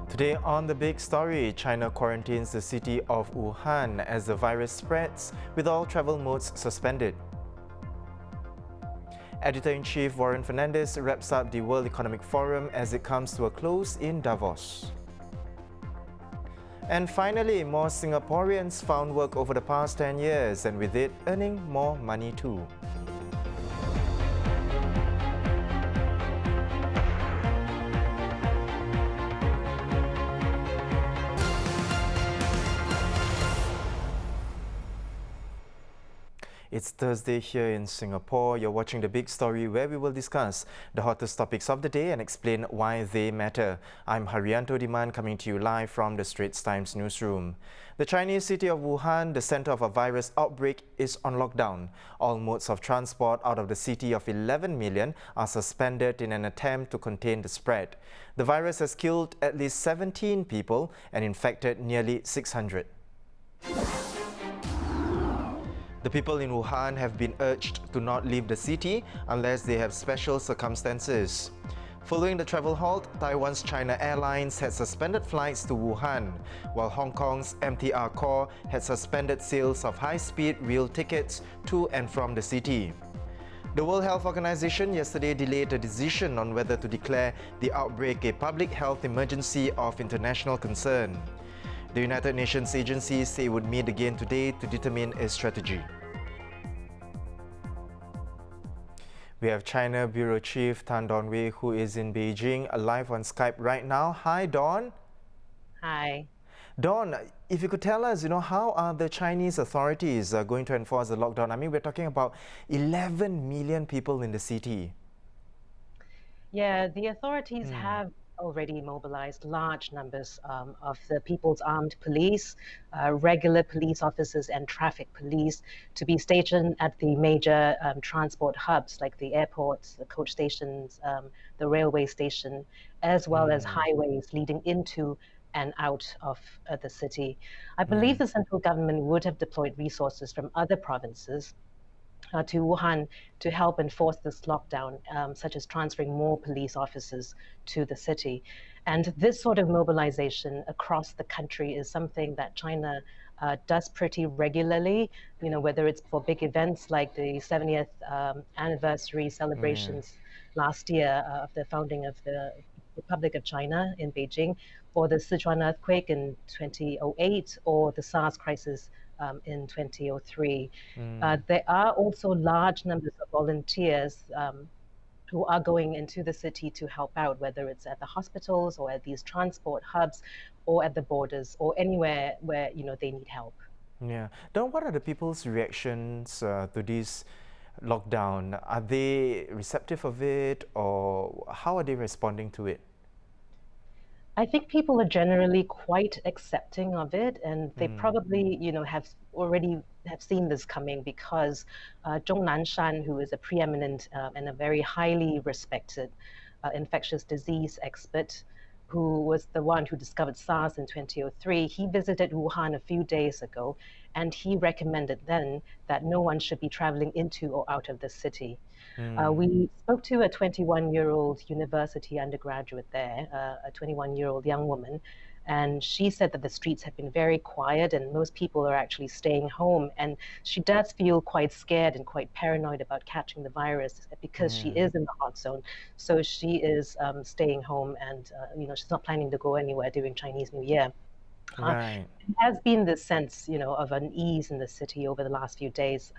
Today on The Big Story, China quarantines the city of Wuhan as the virus spreads, with all travel modes suspended. Editor-in-Chief Warren Fernandez wraps up the World Economic Forum as it comes to a close in Davos. And finally, more Singaporeans found work over the past 10 years, and with it, earning more money too. It's Thursday here in Singapore. You're watching The Big Story, where we will discuss the hottest topics of the day and explain why they matter. I'm Haryanto Diman, coming to you live from the Straits Times newsroom. The Chinese city of Wuhan, the center of a virus outbreak, is on lockdown. All modes of transport out of the city of 11 million are suspended in an attempt to contain the spread. The virus has killed at least 17 people and infected nearly 600. The people in Wuhan have been urged to not leave the city unless they have special circumstances. Following the travel halt, Taiwan's China Airlines had suspended flights to Wuhan, while Hong Kong's MTR Corps had suspended sales of high-speed rail tickets to and from the city. The World Health Organization yesterday delayed a decision on whether to declare the outbreak a public health emergency of international concern. The United Nations agencies say it would meet again today to determine a strategy. We have China Bureau Chief Tan Dongwei, who is in Beijing, live on Skype right now. Hi, Dawn. Hi. Dawn, if you could tell us, how are the Chinese authorities going to enforce the lockdown? I mean, we're talking about 11 million people in the city. Yeah, the authorities have already mobilized large numbers of the People's Armed Police, regular police officers and traffic police to be stationed at the major transport hubs like the airports, the coach stations, the railway station, as well as highways leading into and out of the city. I believe the central government would have deployed resources from other provinces to Wuhan to help enforce this lockdown, such as transferring more police officers to the city. And this sort of mobilization across the country is something that China does pretty regularly, whether it's for big events like the 70th anniversary celebrations last year of the founding of the Republic of China in Beijing, or the Sichuan earthquake in 2008, or the SARS crisis in 2003. There are also large numbers of volunteers who are going into the city to help out, whether it's at the hospitals or at these transport hubs or at the borders or anywhere where they need help. Yeah. Don, what are the people's reactions to this lockdown? Are they receptive of it, or how are they responding to it? I think people are generally quite accepting of it, and they probably, have already seen this coming because Zhong Nanshan, who is a preeminent and a very highly respected infectious disease expert, who was the one who discovered SARS in 2003, he visited Wuhan a few days ago, and he recommended then that no one should be traveling into or out of the city. We spoke to a 21-year-old university undergraduate there, a 21-year-old young woman, and she said that the streets have been very quiet and most people are actually staying home. And she does feel quite scared and quite paranoid about catching the virus because she is in the hot zone. So she is staying home, and she's not planning to go anywhere during Chinese New Year. Right. There has been this sense, of unease in the city over the last few days.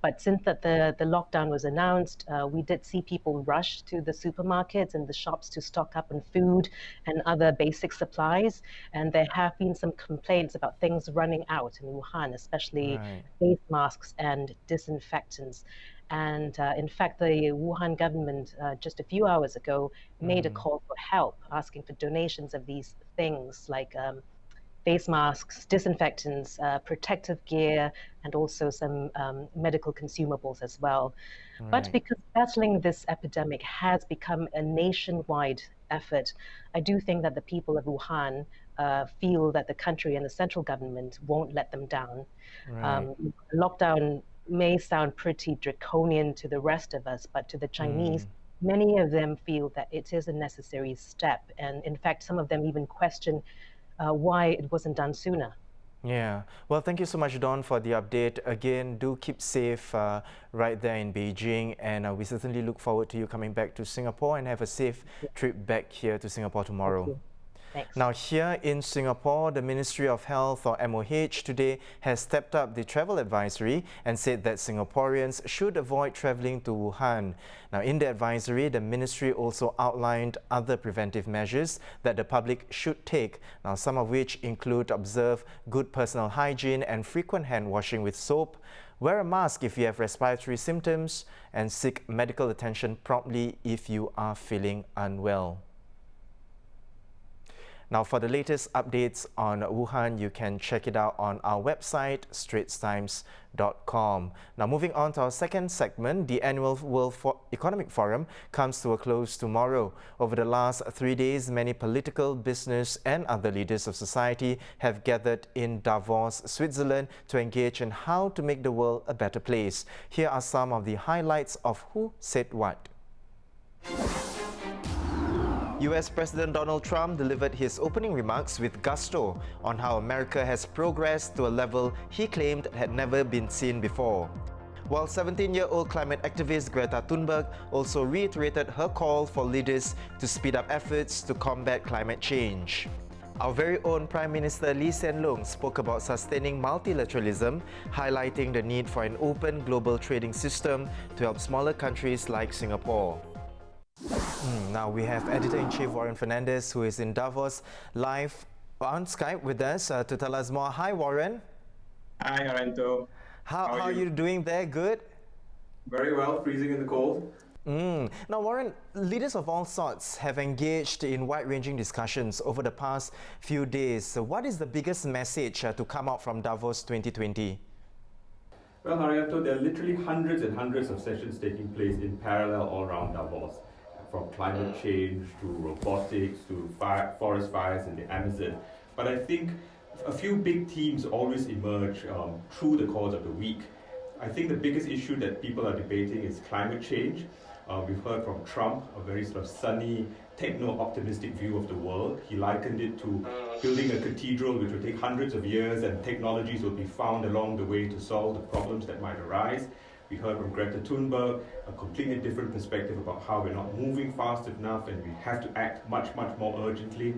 But since the lockdown was announced, we did see people rush to the supermarkets and the shops to stock up on food and other basic supplies. And there have been some complaints about things running out in Wuhan, especially face masks and disinfectants. And in fact, the Wuhan government just a few hours ago made a call for help, asking for donations of these things like face masks, disinfectants, protective gear, and also some medical consumables as well. But because battling this epidemic has become a nationwide effort, I do think that the people of Wuhan feel that the country and the central government won't let them down. Lockdown may sound pretty draconian to the rest of us, but to the Chinese, many of them feel that it is a necessary step. And in fact, some of them even question why it wasn't done sooner. Yeah. Well, thank you so much, Dawn, for the update. Again, do keep safe right there in Beijing, and we certainly look forward to you coming back to Singapore and have a safe trip back here to Singapore tomorrow. Thank you. Thanks. Now, here in Singapore, the Ministry of Health, or MOH, today has stepped up the travel advisory and said that Singaporeans should avoid travelling to Wuhan. Now, in the advisory, the ministry also outlined other preventive measures that the public should take. Now, some of which include observe good personal hygiene and frequent hand washing with soap, wear a mask if you have respiratory symptoms, and seek medical attention promptly if you are feeling unwell. Now, for the latest updates on Wuhan, you can check it out on our website, straitstimes.com. Now, moving on to our second segment, the annual World Economic Forum comes to a close tomorrow. Over the last 3 days, many political, business, and other leaders of society have gathered in Davos, Switzerland, to engage in how to make the world a better place. Here are some of the highlights of who said what. US President Donald Trump delivered his opening remarks with gusto on how America has progressed to a level he claimed had never been seen before. While 17-year-old climate activist Greta Thunberg also reiterated her call for leaders to speed up efforts to combat climate change. Our very own Prime Minister Lee Hsien Loong spoke about sustaining multilateralism, highlighting the need for an open global trading system to help smaller countries like Singapore. Now we have Editor-in-Chief Warren Fernandez, who is in Davos, live on Skype with us to tell us more. Hi, Warren. Hi, Arento. How are you doing there? Good? Very well, freezing in the cold. Now, Warren, leaders of all sorts have engaged in wide-ranging discussions over the past few days. So what is the biggest message to come out from Davos 2020? Well, Arianto, there are literally hundreds and hundreds of sessions taking place in parallel all around Davos, from climate change to robotics to forest fires in the Amazon. But I think a few big themes always emerge through the course of the week. I think the biggest issue that people are debating is climate change. We've heard from Trump, a very sort of sunny, techno-optimistic view of the world. He likened it to building a cathedral which will take hundreds of years and technologies will be found along the way to solve the problems that might arise. We heard from Greta Thunberg a completely different perspective about how we're not moving fast enough and we have to act much, much more urgently.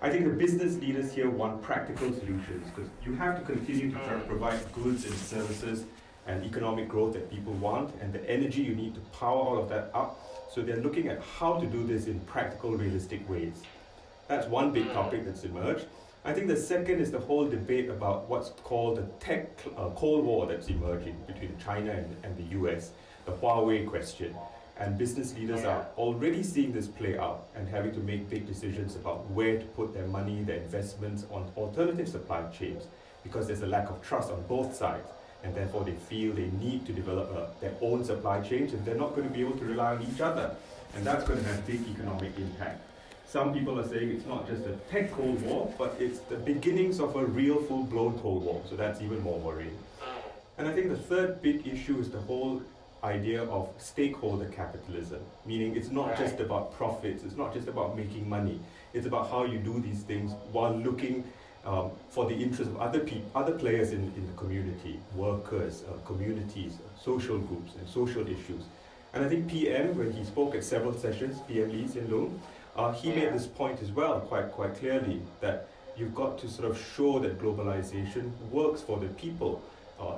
I think the business leaders here want practical solutions because you have to continue to provide goods and services and economic growth that people want and the energy you need to power all of that up. So they're looking at how to do this in practical, realistic ways. That's one big topic that's emerged. I think the second is the whole debate about what's called the tech Cold War that's emerging between China and the US, the Huawei question. And business leaders are already seeing this play out and having to make big decisions about where to put their money, their investments on alternative supply chains because there's a lack of trust on both sides. And therefore they feel they need to develop their own supply chains and they're not going to be able to rely on each other. And that's going to have big economic impact. Some people are saying it's not just a tech Cold War, but it's the beginnings of a real full-blown Cold War. So that's even more worrying. And I think the third big issue is the whole idea of stakeholder capitalism, meaning it's not just about profits, it's not just about making money, it's about how you do these things while looking for the interest of other players in the community, workers, communities, social groups, and social issues. And I think PM, when he spoke at several sessions, PM Lee Hsien Loong, he made this point as well, quite clearly, that you've got to sort of show that globalization works for the people.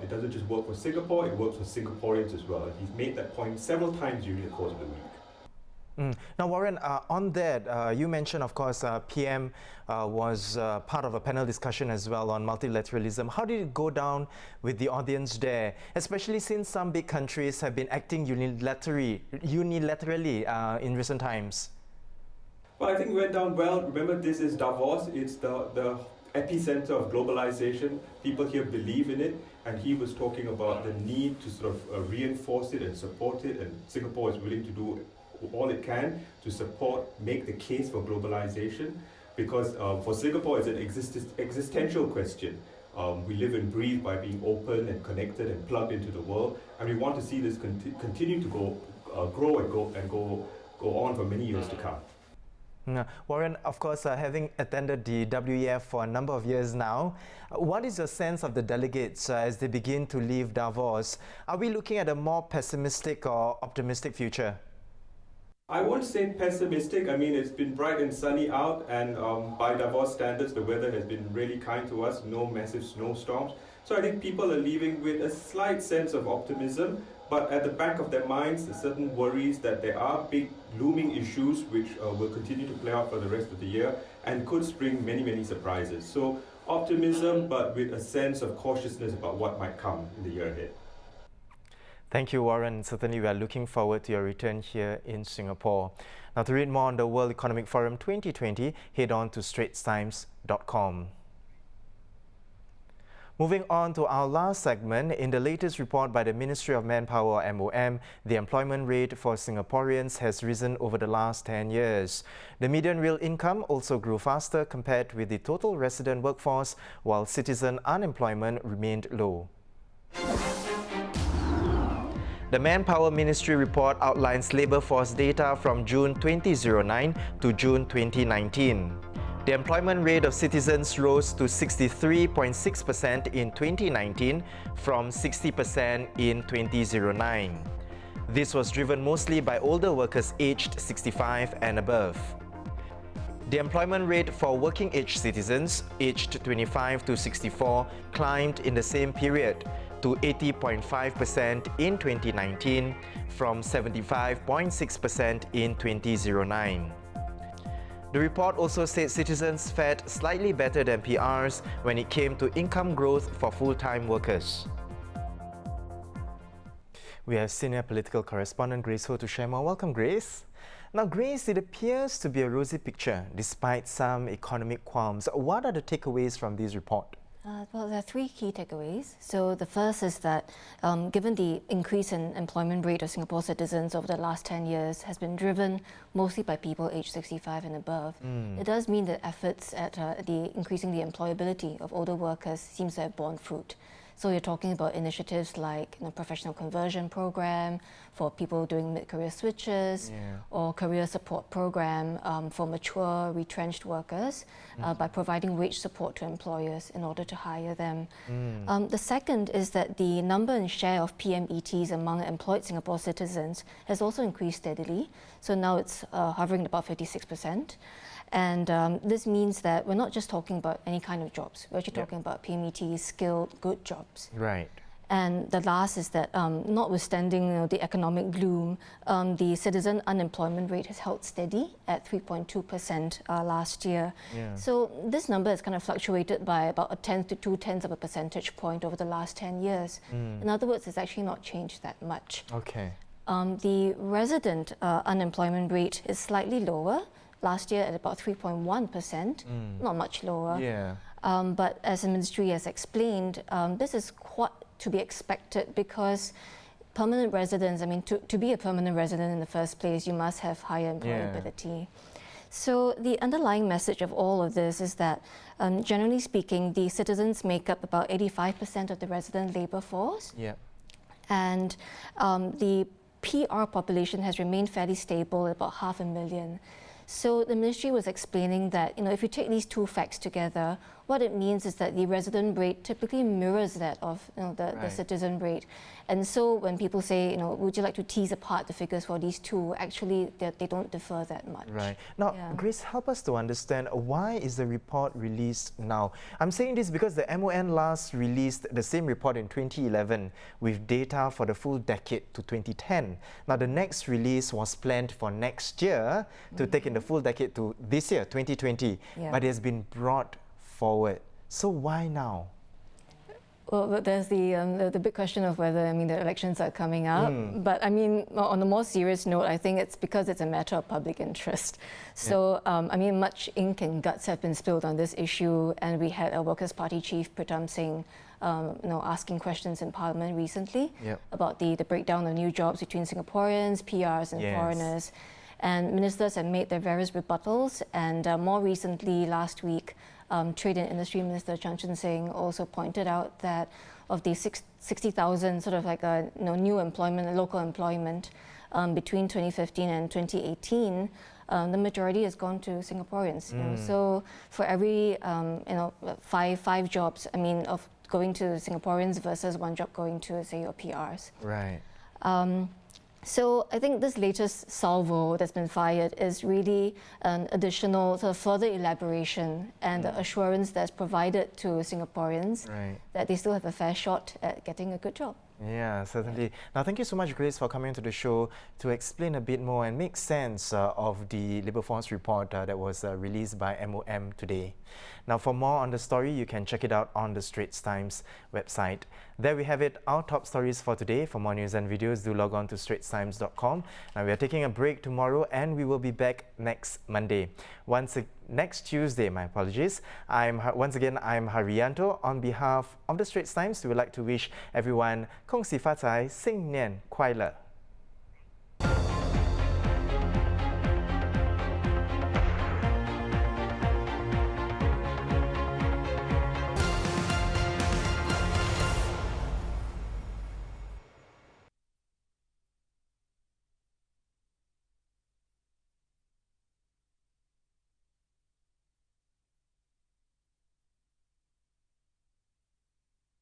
It doesn't just work for Singapore, it works for Singaporeans as well. And he's made that point several times during the course of the week. Now, Warren, on that, you mentioned, of course, PM was part of a panel discussion as well on multilateralism. How did it go down with the audience there, especially since some big countries have been acting unilaterally in recent times? Well, I think it went down well. Remember, this is Davos. It's the epicenter of globalization. People here believe in it. And he was talking about the need to sort of reinforce it and support it. And Singapore is willing to do all it can to support, make the case for globalization. Because for Singapore, it's an existential question. We live and breathe by being open and connected and plugged into the world. And we want to see this continue to grow and go go on for many years to come. Warren, of course, having attended the WEF for a number of years now, what is your sense of the delegates as they begin to leave Davos? Are we looking at a more pessimistic or optimistic future? I won't say pessimistic. I mean, it's been bright and sunny out, and by Davos standards, the weather has been really kind to us, no massive snowstorms. So I think people are leaving with a slight sense of optimism, but at the back of their minds, certain worries that there are big looming issues which will continue to play out for the rest of the year and could spring many, many surprises. So optimism, but with a sense of cautiousness about what might come in the year ahead. Thank you, Warren. Certainly, we are looking forward to your return here in Singapore. Now, to read more on the World Economic Forum 2020, head on to straitstimes.com. Moving on to our last segment, in the latest report by the Ministry of Manpower (MOM), the employment rate for Singaporeans has risen over the last 10 years. The median real income also grew faster compared with the total resident workforce, while citizen unemployment remained low. The Manpower Ministry report outlines labour force data from June 2009 to June 2019. The employment rate of citizens rose to 63.6% in 2019 from 60% in 2009. This was driven mostly by older workers aged 65 and above. The employment rate for working-age citizens aged 25 to 64 climbed in the same period to 80.5% in 2019 from 75.6% in 2009. The report also said citizens fared slightly better than PRs when it came to income growth for full-time workers. We have senior political correspondent Grace Ho to share more. Welcome, Grace. Now, Grace, it appears to be a rosy picture despite some economic qualms. What are the takeaways from this report? Well, there are three key takeaways. So the first is that given the increase in employment rate of Singapore citizens over the last 10 years has been driven mostly by people aged 65 and above, it does mean that efforts at increasing the employability of older workers seems to have borne fruit. So you're talking about initiatives like professional conversion program for people doing mid-career switches, or career support program for mature retrenched workers by providing wage support to employers in order to hire them. The second is that the number and share of PMETs among employed Singapore citizens has also increased steadily. So now it's hovering at about 56%. And this means that we're not just talking about any kind of jobs. We're actually talking about PMETs, skilled, good jobs. Right. And the last is that notwithstanding the economic gloom, the citizen unemployment rate has held steady at 3.2% last year. So this number has kind of fluctuated by about 1/10 to 2/10 of a percentage point over the last 10 years. In other words, it's actually not changed that much. Okay. The resident unemployment rate is slightly lower. Last year at about 3.1%, not much lower. But as the ministry has explained, this is quite to be expected because permanent residents, I mean, to be a permanent resident in the first place, you must have higher employability. So the underlying message of all of this is that, generally speaking, the citizens make up about 85% of the resident labour force. And the PR population has remained fairly stable at about 500,000. So the ministry was explaining that, if you take these two facts together, what it means is that the resident rate typically mirrors that of the citizen rate. And so when people say, would you like to tease apart the figures for these two, actually they don't differ that much. Right. Now, Grace, help us to understand, why is the report released now? I'm saying this because the MON last released the same report in 2011 with data for the full decade to 2010. Now, the next release was planned for next year to take in the full decade to this year, 2020, but it has been brought forward. So why now? Well, there's the big question of whether, the elections are coming up. But on a more serious note, I think it's because it's a matter of public interest. So, much ink and guts have been spilled on this issue, and we had a Workers' Party chief, Pritam Singh, asking questions in Parliament recently about the breakdown of new jobs between Singaporeans, PRs, and foreigners. And ministers have made their various rebuttals, and more recently, last week, Trade and Industry Minister Chan Chun Sing also pointed out that of the 60,000 sort of like new employment, local employment, between 2015 and 2018, the majority has gone to Singaporeans. You know? So for every five jobs, I mean, of going to Singaporeans versus one job going to, say, your PRs. Right. So I think this latest salvo that's been fired is really an additional sort of further elaboration and the assurance that's provided to Singaporeans that they still have a fair shot at getting a good job. Yeah, certainly. Now, thank you so much, Grace, for coming to the show to explain a bit more and make sense of the Labour Force report that was released by MOM today. Now, for more on the story, you can check it out on the Straits Times website. There we have it, our top stories for today. For more news and videos, do log on to straitstimes.com. Now, we are taking a break tomorrow and we will be back next Monday. Next Tuesday, my apologies. Once again, I'm Haryanto. On behalf of the Straits Times, we would like to wish everyone 恭喜发财，新年快乐.